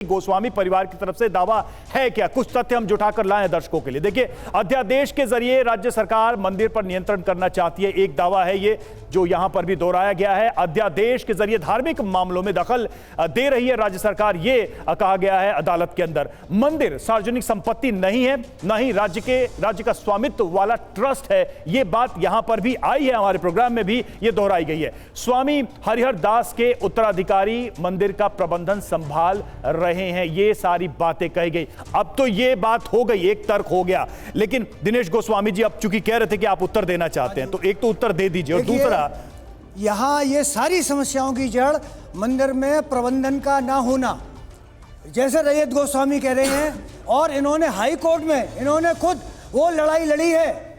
गोस्वामी परिवार की तरफ से दावा है क्या? कुछ तथ्य हम जुटाकर लाए हैं दर्शकों के लिए। देखिए, अध्यादेश के जरिए राज्य सरकार मंदिर पर नियंत्रण करना चाहती है, एक दावा है ये जो यहां पर भी दोहराया गया है। अध्यादेश के जरिए धार्मिक मामलों में दखल दे रही है राज्य सरकार, ये कहा गया है अदालत के अंदर। मंदिर सार्वजनिक संपत्ति नहीं है, न ही राज्य का स्वामित्व वाला ट्रस्ट है, ये बात यहां पर भी आई है, हमारे प्रोग्राम में भी ये दोहराई गई है। स्वामी हरिहर दास के उत्तराधिकारी मंदिर का प्रबंधन संभाल रहे हैं, ये सारी बातें कही गई। अब तो ये बात हो गई, एक तर्क हो गया, लेकिन दिनेश गोस्वामी जी अब चूंकि कह रहे थे कि आप उत्तर देना चाहते हैं, तो एक तो उत्तर दे दीजिए, और दूसरा यहाँ ये सारी समस्याओं की जड़ मंदिर में प्रबंधन का ना होना, जैसे रैयत गोस्वामी कह रहे हैं, और इन्होंने हाई कोर्ट में इन्होंने खुद वो लड़ाई लड़ी है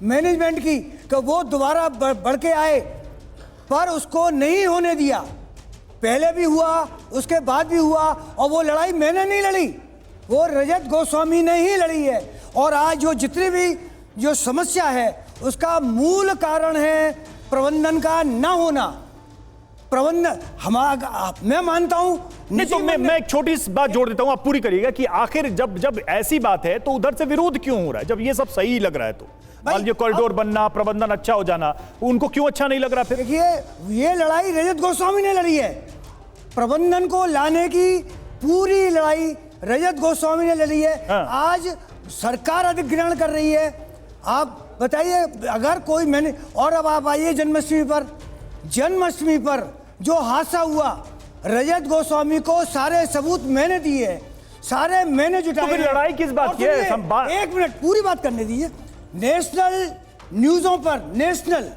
मैनेजमेंट की कि वो दोबारा बढ़ के आए, पर उसको नहीं होने दिया। पहले भी हुआ, उसके बाद भी हुआ, और वो लड़ाई मैंने नहीं लड़ी, वो रैयत गोस्वामी ने ही लड़ी है। और आज जो जितनी भी जो समस्या है उसका मूल कारण है प्रबंधन का ना होना। प्रबंधन मैं मानता हूं नहीं, तो मैं एक छोटी सी बात जोड़ देता हूं, आप पूरी करिएगा कि आखिर जब ऐसी बात है तो उधर से विरोध क्यों हो रहा है? जब ये सब सही लग रहा है तो मान लीजिए कॉरिडोर बनना, प्रबंधन अच्छा हो जाना, उनको क्यों अच्छा नहीं लग रहा? फिर देखिए, ये लड़ाई रैयत गोस्वामी ने लड़ी है, प्रबंधन को लाने की पूरी लड़ाई रैयत गोस्वामी ने लड़ी है। हाँ। आज सरकार अधिग्रहण कर रही है। आप बताइए, अगर कोई मैंने, और अब आप आइए जन्माष्टमी पर जो हादसा हुआ, रैयत गोस्वामी को सारे सबूत मैंने दिए, सारे मैंने जुटाए। तो फिर लड़ाई किस बात की है? एक मिनट पूरी बात करने दीजिए। नेशनल न्यूज़ों पर, नेशनल,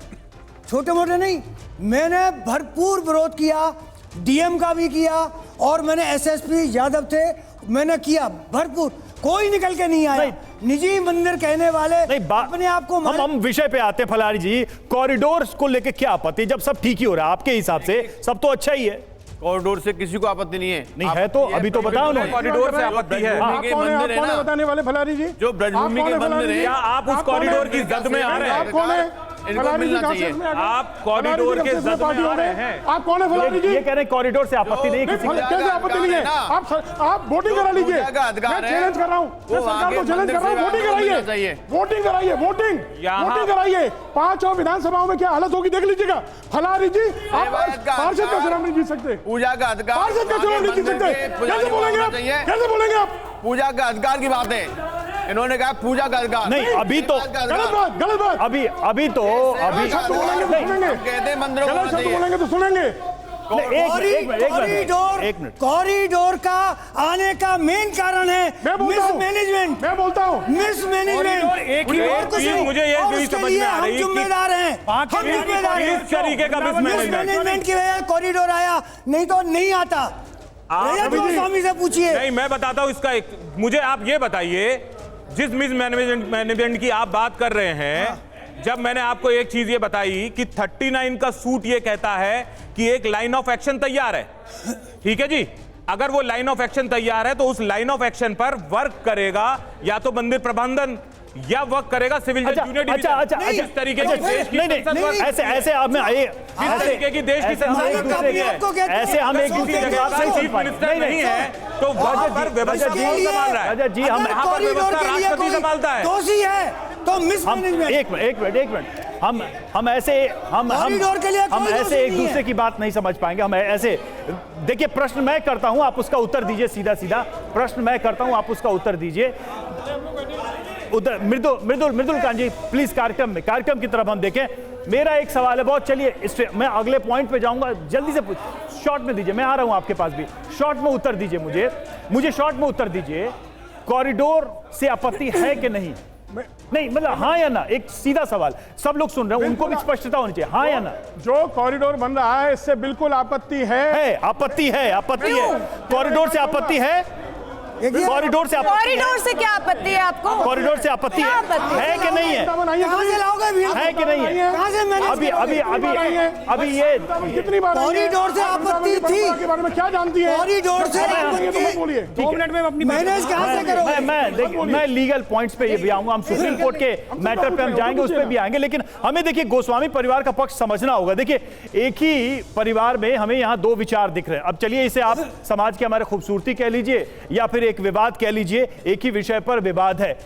छोटे मोटे नहीं, मैंने भरपूर विरोध किया, डीएम का भी किया, और मैंने एसएसपी यादव थे, मैंने किया भरपूर, कोई निकल के नहीं आया। निजी मंदिर कहने वाले अपने आप को हम विषय पे आते हैं। फलारी जी, कॉरिडोर को लेके क्या आपत्ति? जब सब ठीक ही हो रहा है आपके हिसाब से, सब तो अच्छा ही है, कॉरिडोर से किसी को आपत्ति नहीं है। नहीं है तो अभी तो बताओ ना, कॉरिडोर से आपत्ति है। कौन है बताने वाले फलारी जी? जो ब्रजभूमि के मंदिर है, क्या आप उस कॉरिडोर की जद में आ रहे हैं? आप कौन है? इनको मिलना चाहिए। आप कॉरिडोर के जद में आ रहे हैं। आप कौन है फलारी जी? ये कह रहे हैं कॉरिडोर से आपत्ति नहीं, कैसे आपत्ति नहीं है? आप वोटिंग करा लीजिए, मैं चैलेंज कर रहा हूँ, मैं सरकार को चैलेंज कर रहा हूँ, वोटिंग कराइए, वोटिंग कराइए, वोटिंग कराइए। 5 और विधानसभाओं में क्या हालत होगी देख लीजिएगा। फलारी जी, आप पार्षद का चुनाव नहीं जीत सकते, पूजा का अधिकार, पार्षद का चुनाव नहीं जीत सकते, कैसे बोलेंगे आप? कैसे बोलेंगे आप? पूजा का अधिकार की बात है, इन्होंने कहा पूजा का अधिकार नहीं, अभी तो गलत बात, अभी तो कहते मंदिरों को बोलेंगे तो सुनेंगे। कॉरिडोर का आने का मेन कारण है मिसमैनेजमेंट। मैं बोलता हूँ मिसमैनेजमेंट। मुझे ये भी समझ में आ रही है, हम जिम्मेदार हैं, किस तरीके का मिसमैनेजमेंट की वजह से कॉरिडोर आया, नहीं तो नहीं आता। रैयत गोस्वामी से पूछिए। नहीं, मैं बताता हूँ इसका मुझे आप ये बताइए, जिस मिसमैनेजमेंट की आप बात कर रहे हैं, जब मैंने आपको एक चीज ये बताई कि 39 का सूट ये कहता है कि एक लाइन ऑफ एक्शन तैयार है, ठीक है जी, अगर वो लाइन ऑफ एक्शन तैयार है तो उस लाइन ऑफ एक्शन पर वर्क करेगा या तो मंदिर प्रबंधन या वर्क करेगा सिविल जज जूनियर डिवीजन। इस तरीके की देश की ऐसे आप में आए, इस तरीके की देश की ऐसे हम एक दूसरे के बात नहीं चीफ मिनिस्टर नहीं है तो वहां पर व्यवस्था कौन संभाल रहा है? जी, हम यहाँ पर व्यवस्था राष्ट्रपति संभालता है। दोषी है तो मिसमैनेजमेंट। एक मिनट, हम ऐसे एक दूसरे की बात नहीं समझ पाएंगे। हम ऐसे, देखिए, प्रश्न मैं करता हूं, आप उसका उत्तर दीजिए, सीधा प्रश्न मैं करता हूं, आप उसका उत्तर दीजिए। उधर मृदुल कांत जी, प्लीज कार्यक्रम की तरफ हम देखें। मेरा एक सवाल है, बहुत, चलिए मैं अगले पॉइंट पे जाऊंगा, जल्दी से शॉर्ट में दीजिए, मैं आ रहा हूं आपके पास भी, शॉर्ट में उत्तर दीजिए मुझे शॉर्ट में उत्तर दीजिए। कॉरिडोर से आपत्ति है कि नहीं? नहीं, मतलब हाँ या ना, एक सीधा सवाल, सब लोग सुन रहे हैं, उनको भी स्पष्टता होनी चाहिए, हाँ या ना। जो कॉरिडोर बन रहा है इससे बिल्कुल आपत्ति है। आपत्ति है। कॉरिडोर से आपत्ति है? कॉरिडोर से क्या आपत्ति है आपको? कॉरिडोर से आपत्ति है कि नहीं है? कहां से लाओगे? है कि नहीं है? कहां से मैंने अभी ये कितनी बार कॉरिडोर से आपत्ति थी के बारे में क्या जानती है? कॉरिडोर से कराइए। 2 मिनट में अपनी मैनेज कहाँ से करोगे? मैं लीगल पॉइंट्स पे ये भी आऊंगा, हम सुप्रीम कोर्ट के मैटर पे हम जाएंगे, उस पे भी आएंगे, लेकिन हमें देखिए गोस्वामी परिवार का पक्ष समझना होगा। देखिए एक ही परिवार में हमें यहाँ दो विचार दिख रहे हैं। अब चलिए इसे आप समाज के हमारे खूबसूरती कह लीजिए या फिर एक विवाद कह लीजिए, एक ही विषय पर विवाद है।